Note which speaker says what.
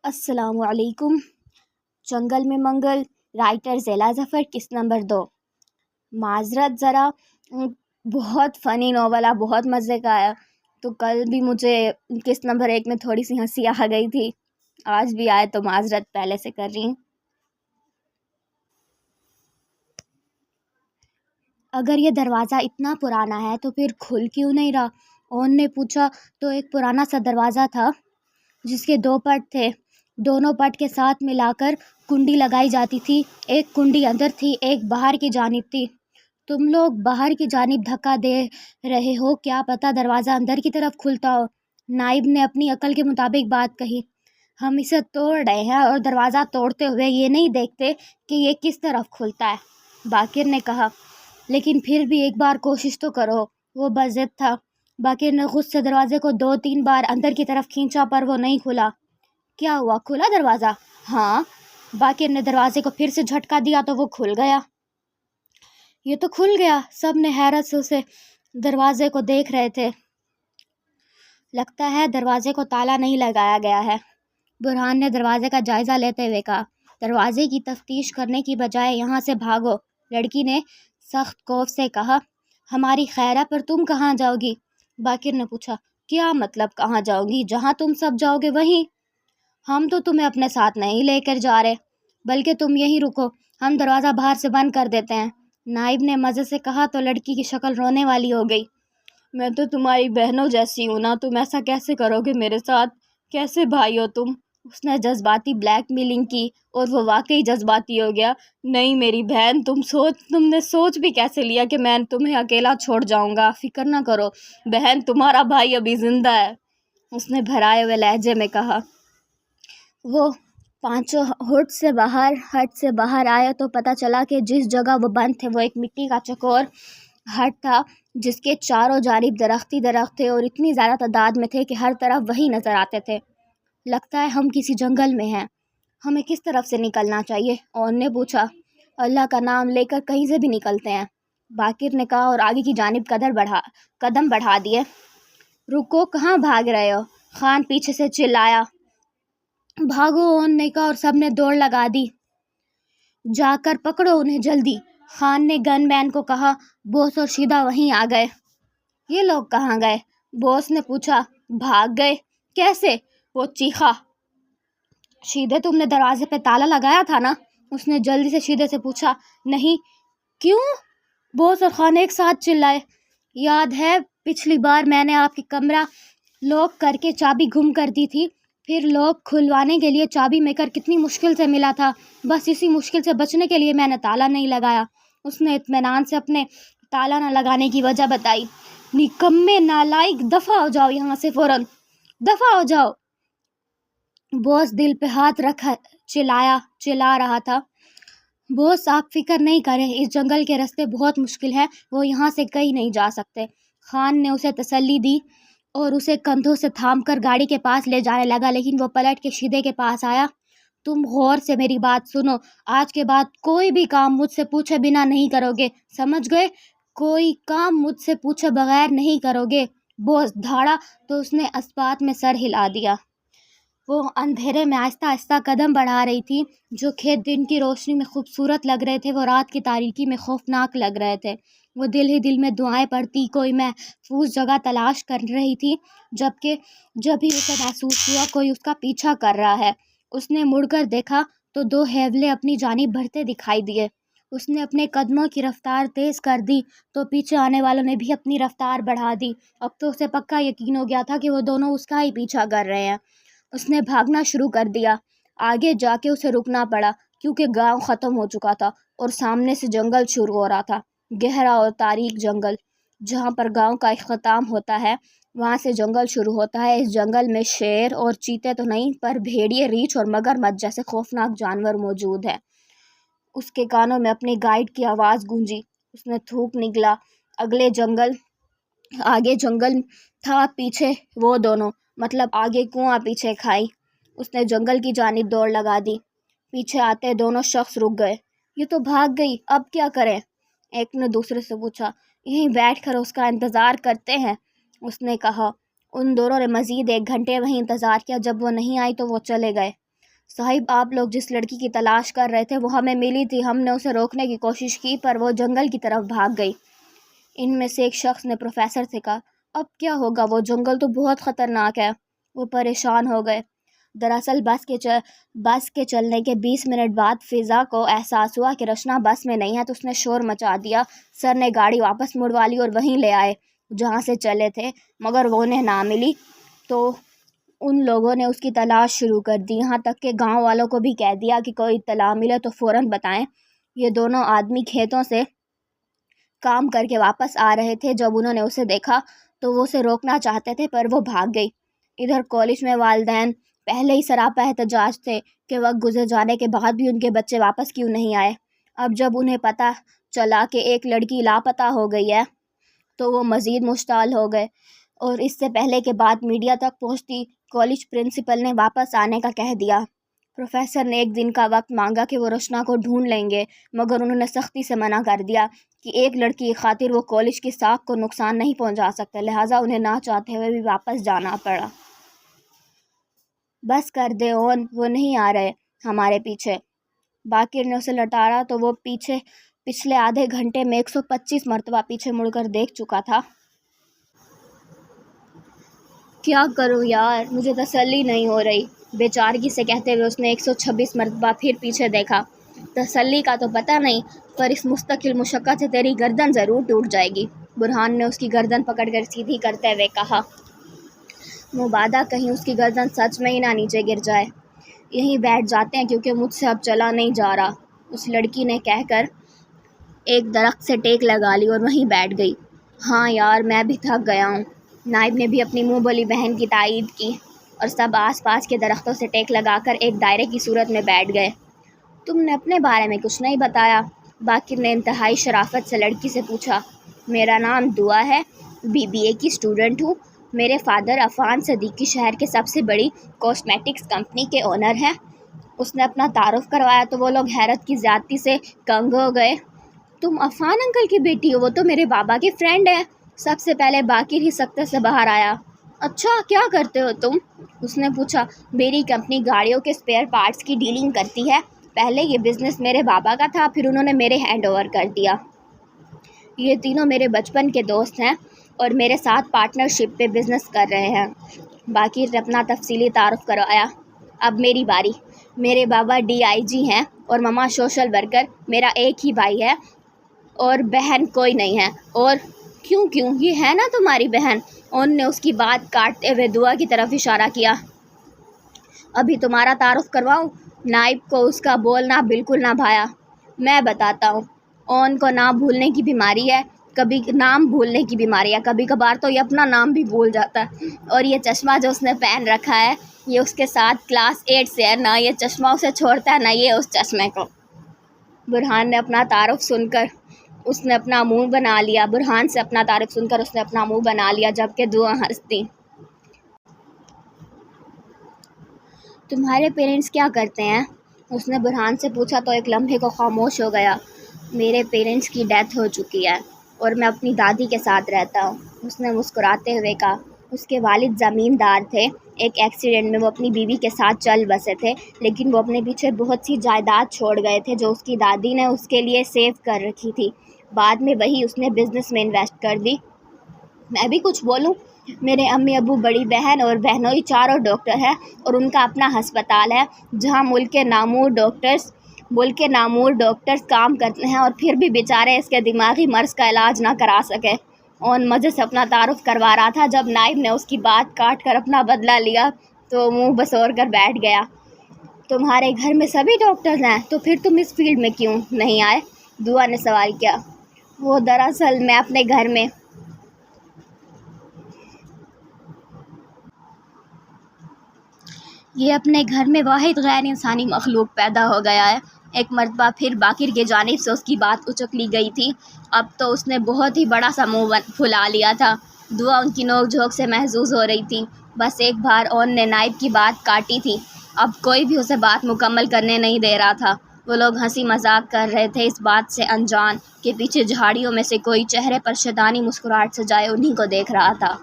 Speaker 1: السلام علیکم۔ جنگل میں منگل، رائٹر ضیلا ظفر، قسط نمبر 2۔ معذرت ذرا بہت فنی ناول ہے، بہت مزے کا ہے، تو کل بھی مجھے قسط نمبر 1 میں تھوڑی سی ہنسی آ گئی تھی، آج بھی آئے تو معذرت پہلے سے کر رہی ہوں۔ اگر یہ دروازہ اتنا پرانا ہے تو پھر کھل کیوں نہیں رہا؟ اون نے پوچھا۔ تو ایک پرانا سا دروازہ تھا جس کے 2 پٹ تھے، دونوں پٹ کے ساتھ ملا کر کنڈی لگائی جاتی تھی، ایک کنڈی اندر تھی، ایک باہر کی جانب تھی۔ تم لوگ باہر کی جانب دھکا دے رہے ہو، کیا پتہ دروازہ اندر کی طرف کھلتا ہو؟ نائب نے اپنی عقل کے مطابق بات کہی۔ ہم اسے توڑ رہے ہیں اور دروازہ توڑتے ہوئے یہ نہیں دیکھتے کہ یہ کس طرف کھلتا ہے، باقر نے کہا۔ لیکن پھر بھی ایک بار کوشش تو کرو، وہ بضد تھا۔ باقر نے غصے سے دروازے کو 2-3 بار اندر کی طرف کھینچا پر وہ نہیں کھلا۔ کیا ہوا، کھلا دروازہ؟ ہاں۔ باقر نے دروازے کو پھر سے جھٹکا دیا تو وہ کھل گیا۔ یہ تو کھل گیا، سب نے حیرت سے اسے دروازے کو دیکھ رہے تھے۔ لگتا ہے دروازے کو تالا نہیں لگایا گیا ہے، برہان نے دروازے کا جائزہ لیتے ہوئے کہا۔ دروازے کی تفتیش کرنے کی بجائے یہاں سے بھاگو، لڑکی نے سخت خوف سے کہا۔ ہماری خیر ہے، پر تم کہاں جاؤ گی؟ باقر نے پوچھا۔ کیا مطلب کہاں جاؤ گی؟ جہاں تم سب جاؤ گے وہیں۔ ہم تو تمہیں اپنے ساتھ نہیں لے کر جا رہے، بلکہ تم یہیں رکو، ہم دروازہ باہر سے بند کر دیتے ہیں، نائب نے مزے سے کہا تو لڑکی کی شکل رونے والی ہو گئی۔ میں تو تمہاری بہنوں جیسی ہوں نا، تم ایسا کیسے کرو گے میرے ساتھ؟ کیسے بھائی ہو تم؟ اس نے جذباتی بلیک میلنگ کی اور وہ واقعی جذباتی ہو گیا۔ نہیں میری بہن، تم نے سوچ بھی کیسے لیا کہ میں تمہیں اکیلا چھوڑ جاؤں گا؟ فکر نہ کرو بہن، تمہارا بھائی ابھی زندہ ہے، اس نے بھرائے ہوئے لہجے میں کہا۔ وہ 5 ہٹ سے باہر آئے تو پتہ چلا کہ جس جگہ وہ بند تھے وہ ایک مٹی کا چکور ہٹ تھا جس کے چاروں جانب درخت تھے اور اتنی زیادہ تعداد میں تھے کہ ہر طرف وہی نظر آتے تھے۔ لگتا ہے ہم کسی جنگل میں ہیں، ہمیں کس طرف سے نکلنا چاہیے؟ اون نے پوچھا۔ اللہ کا نام لے کر کہیں سے بھی نکلتے ہیں، باقر نے کہا اور آگے کی جانب قدم بڑھا دیے۔ رکو، کہاں بھاگ رہے ہو؟ خان پیچھے سے چلایا۔ بھاگو، اون نے کہا اور سب نے دوڑ لگا دی۔ جا کر پکڑو انہیں جلدی، خان نے گن مین کو کہا۔ بوس اور شیدہ وہیں آ گئے۔ یہ لوگ کہاں گئے؟ بوس نے پوچھا۔ بھاگ گئے؟ کیسے؟ وہ چیخا۔ شیدے، تم نے دروازے پہ تالا لگایا تھا نا؟ اس نے جلدی سے شیدے سے پوچھا۔ نہیں۔ کیوں؟ بوس اور خان ایک ساتھ چلائے۔ یاد ہے پچھلی بار میں نے آپ کی کمرہ لوک کر کے چابی گم کر دی تھی، پھر لوک کھلوانے کے لیے چابی میکر کتنی مشکل سے ملا تھا، بس اسی مشکل سے بچنے کے لیے میں نے تالا نہیں لگایا۔ اس نے اطمینان سے اپنے تالا نہ لگانے کی وجہ بتائی۔ نکمے نالائق، دفع ہو جاؤ یہاں سے فوراً، دفع ہو جاؤ۔ بوس دل پہ ہاتھ رکھ چلا رہا تھا۔ بوس آپ فکر نہیں کریں، اس جنگل کے راستے بہت مشکل ہیں، وہ یہاں سے کہیں نہیں جا سکتے۔ خان نے اسے تسلی دی اور اسے کندھوں سے تھام کر گاڑی کے پاس لے جانے لگا، لیکن وہ پلٹ کے شیدے کے پاس آیا۔ تم غور سے میری بات سنو، آج کے بعد کوئی بھی کام مجھ سے پوچھے بنا نہیں کرو گے، سمجھ گئے؟ کوئی کام مجھ سے پوچھے بغیر نہیں کرو گے۔ بوس دھاڑا تو اس نے اسبات میں سر ہلا دیا۔ وہ اندھیرے میں آہستہ آہستہ قدم بڑھا رہی تھی، جو کھیت دن کی روشنی میں خوبصورت لگ رہے تھے وہ رات کی تاریکی میں خوفناک لگ رہے تھے۔ وہ دل ہی دل میں دعائیں پڑھتی کوئی محفوظ جگہ تلاش کر رہی تھی، جب ہی اسے محسوس ہوا کوئی اس کا پیچھا کر رہا ہے۔ اس نے مڑ کر دیکھا تو 2 ہیولے اپنی جانب بڑھتے دکھائی دیے۔ اس نے اپنے قدموں کی رفتار تیز کر دی تو پیچھے آنے والوں نے بھی اپنی رفتار بڑھا دی۔ اب تو اسے پکا یقین ہو گیا تھا کہ وہ دونوں اس کا ہی پیچھا کر رہے ہیں۔ اس نے بھاگنا شروع کر دیا۔ آگے جا کے اسے رکنا پڑا کیونکہ گاؤں ختم ہو چکا تھا اور سامنے سے جنگل شروع ہو رہا تھا، گہرا اور تاریک جنگل۔ جہاں پر گاؤں کا اختتام ہوتا ہے وہاں سے جنگل شروع ہوتا ہے۔ اس جنگل میں شیر اور چیتے تو نہیں، پر بھیڑیے، ریچھ اور مگرمچھ جیسے خوفناک جانور موجود ہیں۔ اس کے کانوں میں اپنی گائیڈ کی آواز گونجی۔ اس نے تھوک نکلا۔ آگے جنگل تھا، پیچھے وہ دونوں، مطلب آگے کنواں پیچھے کھائی۔ اس نے جنگل کی جانب دوڑ لگا دی۔ پیچھے آتے دونوں شخص رک گئے۔ یہ تو بھاگ گئی، اب کیا کریں؟ ایک نے دوسرے سے پوچھا۔ یہیں بیٹھ کر اس کا انتظار کرتے ہیں، اس نے کہا۔ ان دونوں نے مزید 1 گھنٹے وہیں انتظار کیا، جب وہ نہیں آئی تو وہ چلے گئے۔ साहिब, आप लोग जिस लड़की की तलाश कर रहे थे वो हमें मिली थी। हमने उसे रोकने की कोशिश की पर वो जंगल की तरफ भाग गई। इनमें से एक शख्स ने प्रोफेसर से कहा, अब क्या होगा, वो जंगल तो बहुत ख़तरनाक है। वो परेशान हो गए। दरअसल बस के चलने के 20 मिनट बाद फ़िज़ा को एहसास हुआ कि रचना बस में नहीं है, तो उसने शोर मचा दिया। सर ने गाड़ी वापस मुड़वा ली और वहीं ले आए जहाँ से चले थे, मगर वो उन्हें ना मिली। तो उन लोगों ने उसकी तलाश शुरू कर दी, यहाँ तक कि गांव वालों को भी कह दिया कि कोई इत्तला मिले तो फ़ौरन बताएं। ये दोनों आदमी खेतों से काम करके वापस आ रहे थे। जब उन्होंने उसे देखा तो वो उसे रोकना चाहते थे पर वो भाग गई। इधर कॉलेज में वालिदैन पहले ही सरापा एहतजाज थे कि वक्त गुजर जाने के बाद भी उनके बच्चे वापस क्यों नहीं आए। अब जब उन्हें पता चला कि एक लड़की लापता हो गई है तो वो मज़ीद मुश्ताल हो गए, और इससे पहले कि बात मीडिया तक पहुंचती, कॉलेज प्रिंसिपल ने वापस आने का कह दिया। प्रोफेसर ने एक दिन का वक्त मांगा कि वो रचना को ढूंढ लेंगे, मगर उन्होंने सख्ती से मना कर दिया कि एक लड़की की खातिर वो कॉलेज की साख को नुकसान नहीं पहुंचा सकते, लिहाजा उन्हें ना चाहते हुए भी वापस जाना पड़ा। बस कर दे ओन, वो नहीं आ रहे हमारे पीछे। बाकिर ने उसे लटारा तो वो पिछले आधे घंटे में 125 मरतबा पीछे मुड़कर देख चुका था। क्या करूं यार, मुझे तसल्ली नहीं हो रही, बेचारगी से कहते हुए उसने 126 मरतबा फिर पीछे देखा। तसल्ली का तो पता नहीं, पर इस मुस्तकिल मुशक्क़त से तेरी गर्दन ज़रूर टूट जाएगी। बुरहान ने उसकी गर्दन पकड़कर सीधी करते हुए कहा। मुबादा कहीं उसकी गर्दन सच में ही ना नीचे गिर जाए। यहीं बैठ जाते हैं क्योंकि मुझसे अब चला नहीं जा रहा, उस लड़की ने कहकर एक दरख्त से टेक लगा ली और वहीं बैठ गई। हाँ यार, मैं भी थक गया हूँ। नाइब ने भी अपनी मुँह बोली बहन की तायीद की और सब आसपास के दरख्तों से टेक लगाकर एक दायरे की सूरत में बैठ गए। तुमने अपने बारे में कुछ नहीं बताया, बाकिर ने इंतहाई शराफत से लड़की से पूछा। मेरा नाम दुआ है, BBA की स्टूडेंट हूँ। मेरे फादर अफान सदीकी शहर के सबसे बड़ी कॉस्मेटिक्स कंपनी के ओनर हैं। उसने अपना तारुफ करवाया तो वो लोग हैरत की ज़्यादती से कंग हो गए। तुम अफान अंकल की बेटी हो? वो तो मेरे बाबा के फ्रेंड हैं। सबसे पहले बाकिर ही सख्ते से बाहर आया। अच्छा, क्या करते हो तुम? उसने पूछा। मेरी कंपनी गाड़ियों के स्पेयर पार्ट्स की डीलिंग करती है। पहले ये बिज़नेस मेरे बाबा का था, फिर उन्होंने मेरे हैंड ओवर कर दिया। ये तीनों मेरे बचपन के दोस्त हैं और मेरे साथ पार्टनरशिप पे बिज़नेस कर रहे हैं। बाकिर ने अपना तफसीली तारुफ करवाया। अब मेरी बारी। मेरे बाबा DIG हैं और ममा सोशल वर्कर। मेरा एक ही भाई है और बहन कोई नहीं है। और क्यों ये है ना तुम्हारी बहन? उनने उसकी बात काटते हुए दुआ की तरफ इशारा किया। अभी तुम्हारा तारुफ करवाऊं? नाइब को उसका बोलना बिल्कुल ना भाया। मैं बताता हूँ। ओन को नाम भूलने की बीमारी है, कभी कभार तो ये अपना नाम भी भूल जाता है। और ये चश्मा जो उसने पहन रखा है, ये उसके साथ क्लास 8 से है। ना ये चश्मा उसे छोड़ता है, ना ये उस चश्मे को। बुरहान से अपना तारुफ सुनकर उसने अपना मुंह बना लिया, जबकि दुआ हंसती। तुम्हारे पेरेंट्स क्या करते हैं? उसने बुरहान से पूछा तो एक लम्हे को खामोश हो गया। मेरे पेरेंट्स की डेथ हो चुकी है और मैं अपनी दादी के साथ रहता हूँ, उसने मुस्कुराते हुए कहा। उसके वालिद ज़मींदार थे। एक एक्सीडेंट में वो अपनी बीवी के साथ चल बसे थे, लेकिन वो अपने पीछे बहुत सी जायदाद छोड़ गए थे जो उसकी दादी ने उसके लिए सेव कर रखी थी। बाद में वही उसने बिज़नेस में इन्वेस्ट कर दी। मैं भी कुछ बोलूं? मेरे अम्मी अबू, बड़ी बहन और बहनोई चारों डॉक्टर हैं और उनका अपना हस्पताल है जहां मुल्क के नामूर डॉक्टर्स काम करते हैं, और फिर भी बेचारे इसके दिमागी मर्ज़ का इलाज ना करा सके। और मज़े से अपना तारुफ करवा रहा था जब नाइब ने उसकी बात काट कर अपना बदला लिया तो मुँह बसोर कर बैठ गया। तुम्हारे घर में सभी डॉक्टर्स हैं, तो फिर तुम इस फील्ड में क्यों नहीं आए? दुआ ने सवाल किया। वो दरअसल मैं अपने घर में वाहिद गैर इंसानी मखलूक पैदा हो गया है। एक मरतबा फिर बाकिर के जानिब से उसकी बात उचक ली गई थी। अब तो उसने बहुत ही बड़ा सा मुँह फुला लिया था। दुआ उनकी नोक झोंक से महसूस हो रही थी। बस एक बार ओन ने नाइब की बात काटी थी, अब कोई भी उसे बात मुकम्मल करने नहीं दे रहा था। वो लोग हंसी मजाक कर रहे थे, इस बात से अनजान कि पीछे झाड़ियों में से कोई चेहरे पर शैतानी मुस्कुराहट सजाए उन्हीं को देख रहा था।